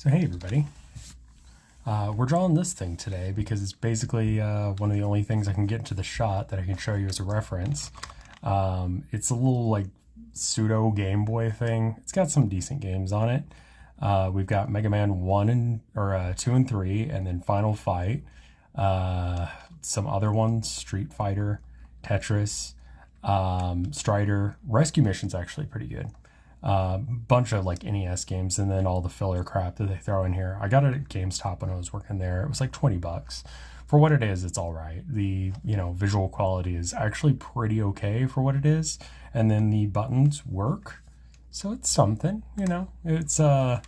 So hey everybody, we're drawing this thing today because it's basically one of the only things I can get into the shot that I can show you as a reference. It's a little like pseudo Game Boy thing. It's got some decent games on it. We've got Mega Man 2 and 3, and then Final Fight. Some other ones, Street Fighter, Tetris, Strider. Rescue Mission's actually pretty good. Bunch of like NES games, and then all the filler crap that they throw in here. I got it at GameStop when I was working there. It was like 20 bucks. For what it is, it's all right. The, visual quality is actually pretty okay for what it is. And then the buttons work. So it's something, it's, it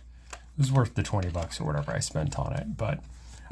was worth the 20 bucks or whatever I spent on it, but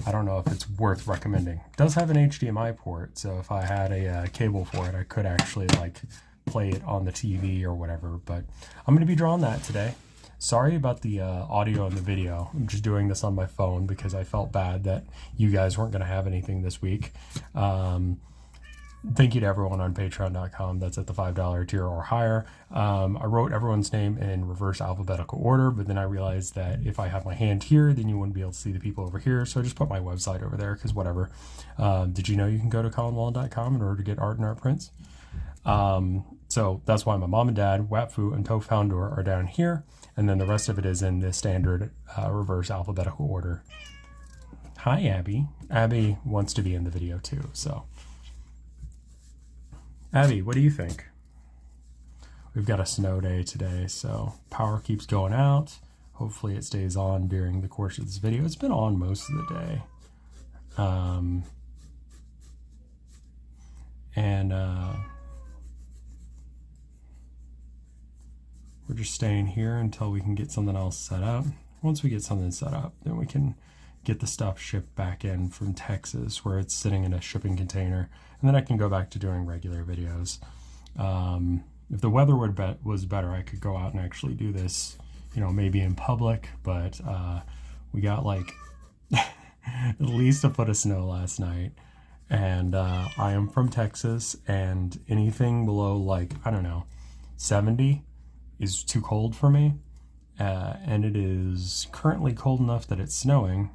I don't know if it's worth recommending. It does have an HDMI port. So if I had a cable for it, I could actually like play it on the TV or whatever, but I'm going to be drawing that today. Sorry about the audio and the video. I'm just doing this on my phone because I felt bad that you guys weren't going to have anything this week. Thank you to everyone on Patron.com that's at the $5 tier or higher. I wrote everyone's name in reverse alphabetical order, but then I realized that if I have my hand here, then you wouldn't be able to see the people over here. So I just put my website over there because whatever. Did you know you can go to colinwallen.com in order to get art and art prints? So that's why my mom and dad, Wapfu and To Founder are down here. And then the rest of it is in the standard reverse alphabetical order. Hi, Abby. Abby wants to be in the video too. So, Abby, what do you think? We've got a snow day today, so power keeps going out. Hopefully it stays on during the course of this video. It's been on most of the day. We're just staying here until we can get something else set up. Once we get something set up, then we can get the stuff shipped back in from Texas where it's sitting in a shipping container. And then I can go back to doing regular videos. If the weather was better, I could go out and actually do this, maybe in public, but we got like at least a foot of snow last night. And I am from Texas, and anything below like, 70 is too cold for me. And it is currently cold enough that it's snowing.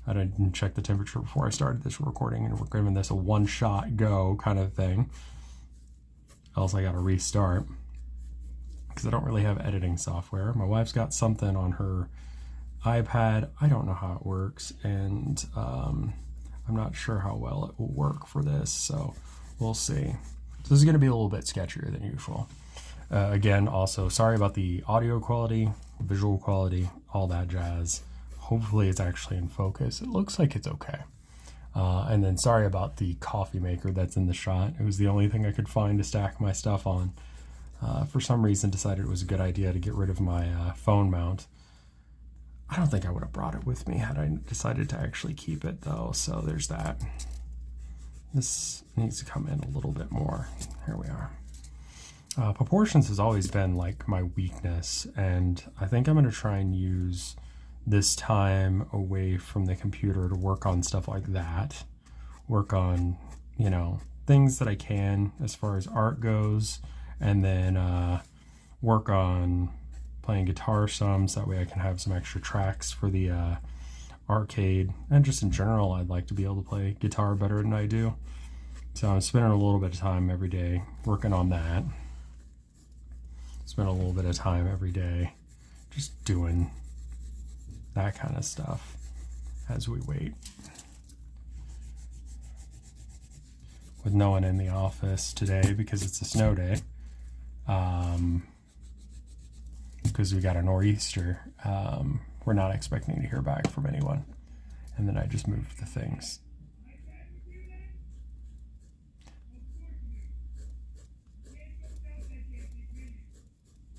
I didn't check the temperature before I started this recording, and we're giving this a one-shot go kind of thing. Else I got to restart because I don't really have editing software. My wife's got something on her iPad. I don't know how it works, and I'm not sure how well it will work for this, so we'll see. So this is going to be a little bit sketchier than usual. Again, also, sorry about the audio quality, visual quality, all that jazz. Hopefully it's actually in focus. It looks like it's okay. And then sorry about the coffee maker that's in the shot. It was the only thing I could find to stack my stuff on. For some reason, decided it was a good idea to get rid of my phone mount. I don't think I would have brought it with me had I decided to actually keep it, though. So there's that. This needs to come in a little bit more. Here we are. Proportions has always been like my weakness, and I think I'm going to try and use this time away from the computer to work on stuff like that. Work on, things that I can as far as art goes, and then work on playing guitar some, so that way I can have some extra tracks for the arcade. And just in general, I'd like to be able to play guitar better than I do. So I'm spending a little bit of time every day working on that. Spend a little bit of time every day just doing that kind of stuff as we wait. With no one in the office today because it's a snow day. Because we got a nor'easter. We're not expecting to hear back from anyone. And then I just moved the things.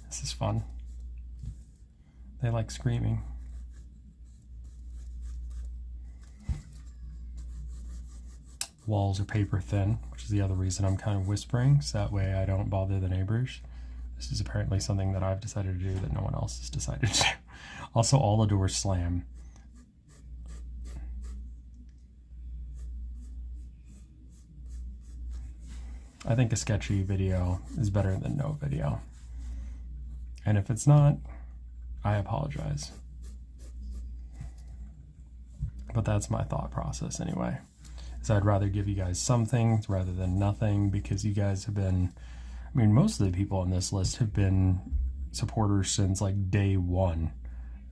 This is fun. They like screaming. Walls are paper thin, which is the other reason I'm kind of whispering, so that way I don't bother the neighbors. This is apparently something that I've decided to do that no one else has decided to do. Also, all the doors slam. I think a sketchy video is better than no video. And if it's not, I apologize. but that's my thought process anyway. So I'd rather give you guys something rather than nothing, because you guys have been, I mean, most of the people on this list have been supporters since like day one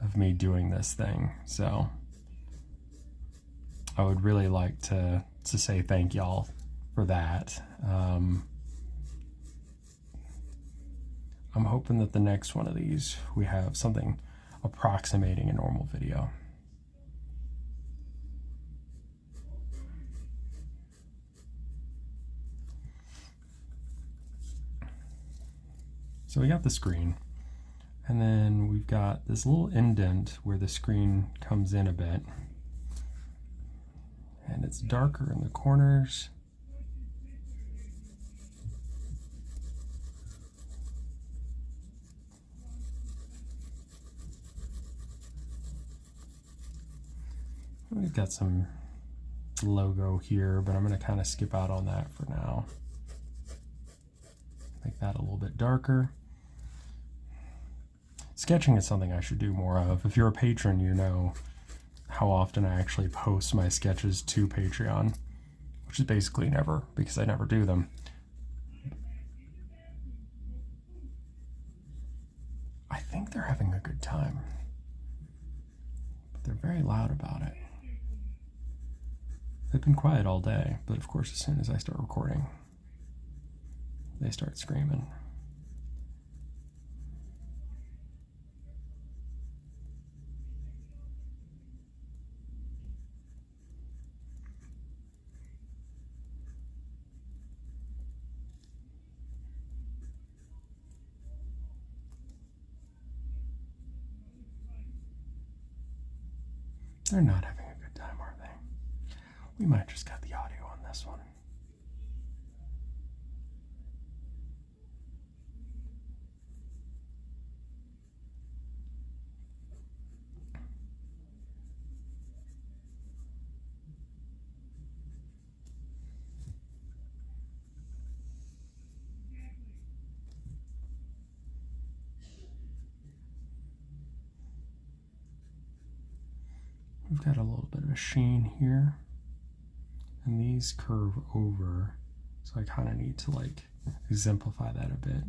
of me doing this thing. So I would really like to say thank y'all for that. I'm hoping that the next one of these, we have something approximating a normal video. So we got the screen, and then we've got this little indent where the screen comes in a bit, and it's darker in the corners. We've got some logo here, but I'm going to kind of skip out on that for now. Make that a little bit darker. Sketching is something I should do more of. If you're a patron, you know how often I actually post my sketches to Patreon, which is basically never, because I never do them. I think they're having a good time, but they're very loud about it. They've been quiet all day, but of course as soon as I start recording, they start screaming. They're not having a good time, are they? We might just cut the audio on this one. We've got a little bit of a sheen here, and these curve over, so I kind of need to like exemplify that a bit.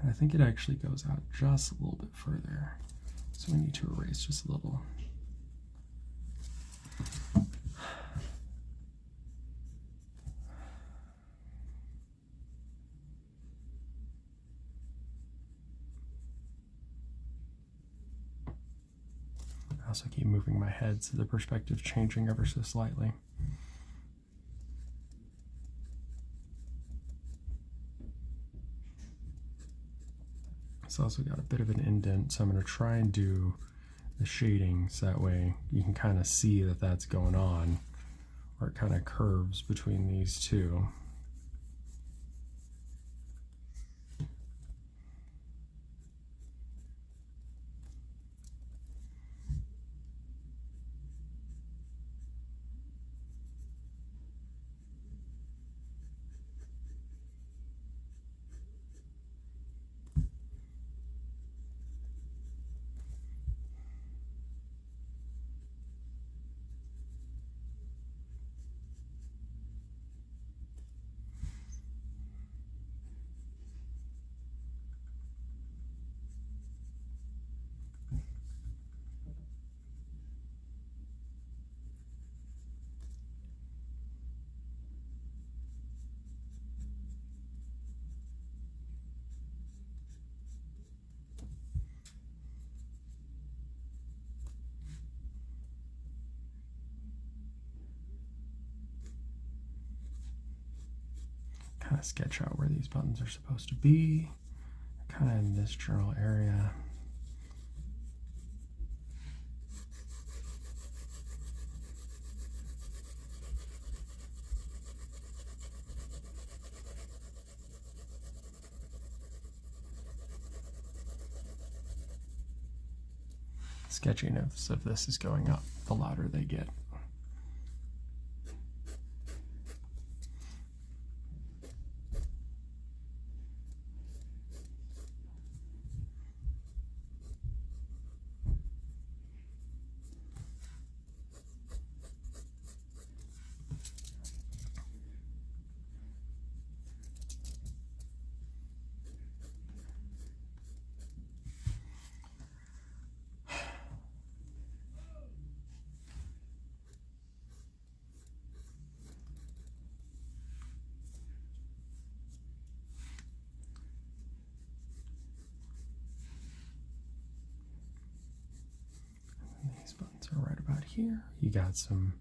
And I think it actually goes out just a little bit further, so we need to erase just a little. I also keep moving my head so the perspective's changing ever so slightly. It's also got a bit of an indent, so I'm going to try and do the shading so that way you can kind of see that that's going on, or it kind of curves between these two. Kind of sketch out where these buttons are supposed to be, kind of in this general area. Sketchiness of this is going up the louder they get. here. You got some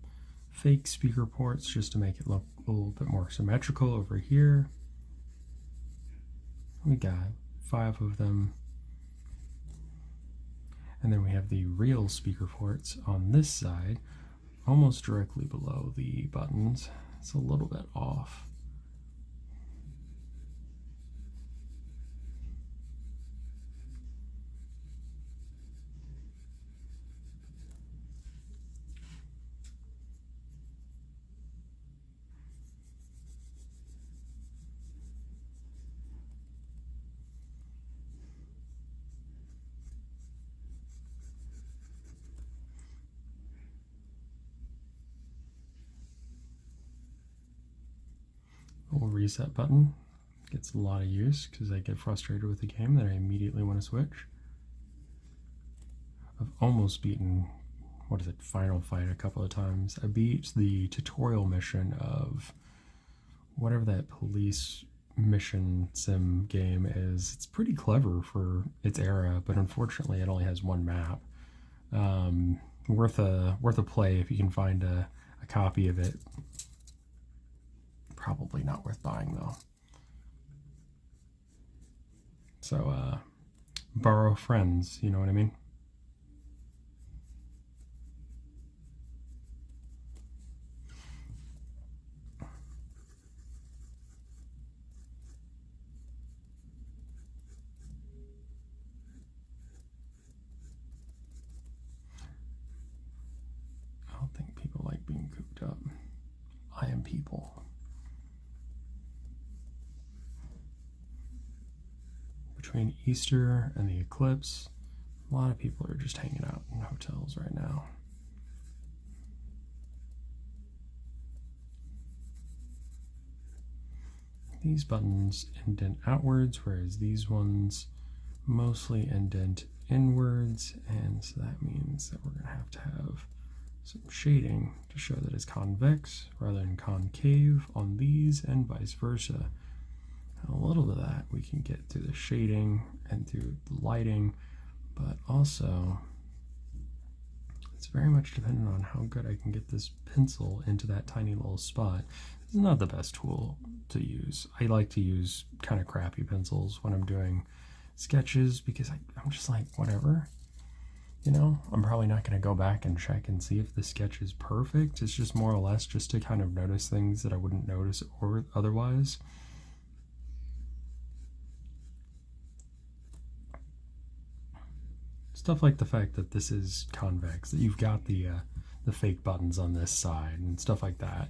fake speaker ports just to make it look a little bit more symmetrical over here. We got 5 of them. And then we have the real speaker ports on this side, almost directly below the buttons. It's a little bit off. Little reset button gets a lot of use because I get frustrated with the game that I immediately want to switch. I've almost beaten, what is it, Final Fight a couple of times. I beat the tutorial mission of whatever that police mission sim game is. It's pretty clever for its era, but unfortunately it only has one map. Worth a play if you can find a copy of it. Probably not worth buying though. So borrow friends, you know what I mean? I don't think people like being cooped up. I am people. Between Easter and the eclipse, a lot of people are just hanging out in hotels right now. These buttons indent outwards, whereas these ones mostly indent inwards, and so that means that we're going to have some shading to show that it's convex rather than concave on these, and vice versa. A little bit of that we can get through the shading and through the lighting, but also it's very much dependent on how good I can get this pencil into that tiny little spot. This is not the best tool to use. I like to use kind of crappy pencils when I'm doing sketches because I'm just like, whatever. You know, I'm probably not going to go back and check and see if the sketch is perfect. It's just more or less just to kind of notice things that I wouldn't notice or otherwise. Stuff like the fact that this is convex, that you've got the fake buttons on this side and stuff like that.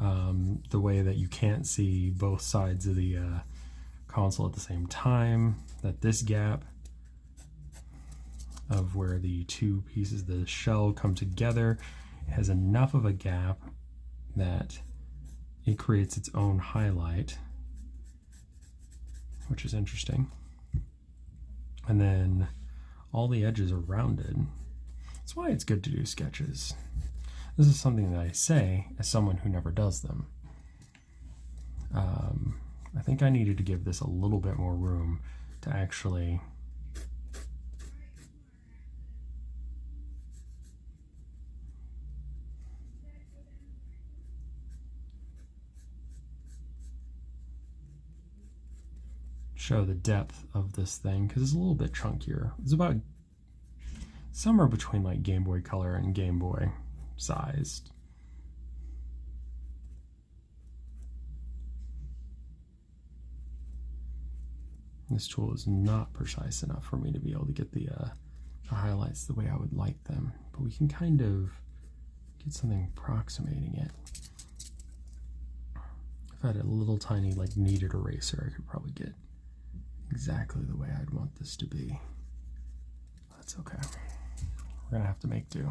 The way that you can't see both sides of the console at the same time, that this gap of where the two pieces of the shell come together has enough of a gap that it creates its own highlight, which is interesting. And then all the edges are rounded. That's why it's good to do sketches. This is something that I say as someone who never does them. I think I needed to give this a little bit more room to actually show the depth of this thing, because it's a little bit chunkier. It's about somewhere between like Game Boy Color and Game Boy sized. This tool is not precise enough for me to be able to get the highlights the way I would like them, but we can kind of get something approximating it. If I had a little tiny like kneaded eraser, I could probably get exactly the way I'd want this to be. That's okay. We're gonna have to make do.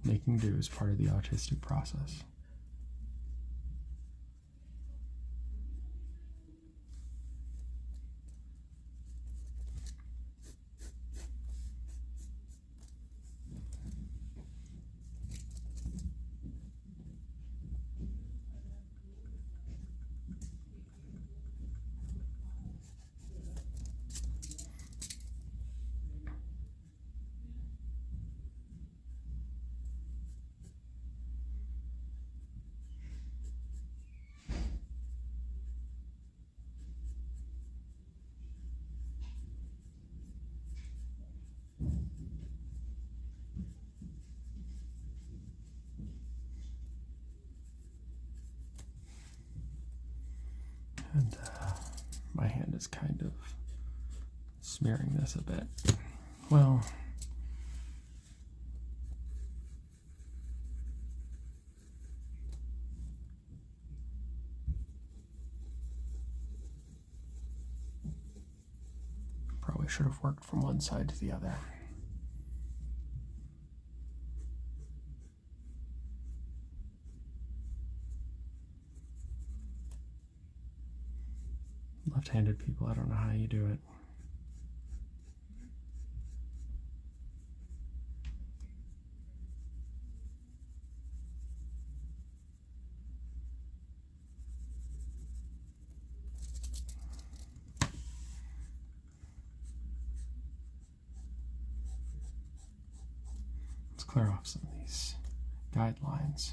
Making do is part of the autistic process. And my hand is kind of smearing this a bit. Well, probably should have worked from one side to the other. Left-handed people, I don't know how you do it. Let's clear off some of these guidelines,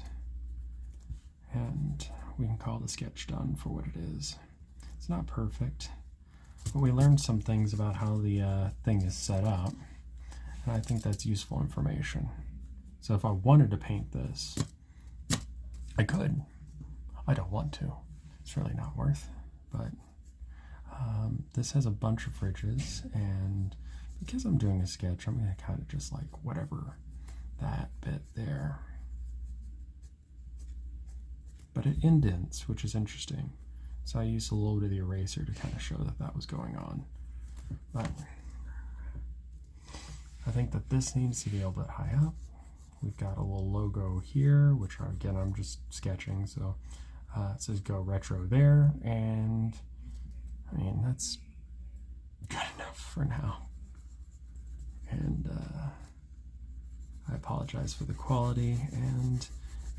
and we can call the sketch done for what it is. It's not perfect, but we learned some things about how the thing is set up, and I think that's useful information. So if I wanted to paint this, I could. I don't want to. It's really not worth, but this has a bunch of ridges, and because I'm doing a sketch, I'm going to kind of just like whatever that bit there. But it indents, which is interesting. So I used a little bit of the eraser to kind of show that that was going on. But I think that this needs to be a little bit high up. We've got a little logo here, which again, I'm just sketching. So it says Go Retro there. And I mean, that's good enough for now. And I apologize for the quality. And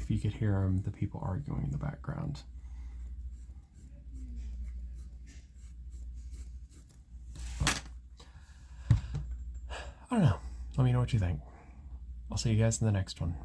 if you could hear the people arguing in the background. I don't know. Let me know what you think. I'll see you guys in the next one.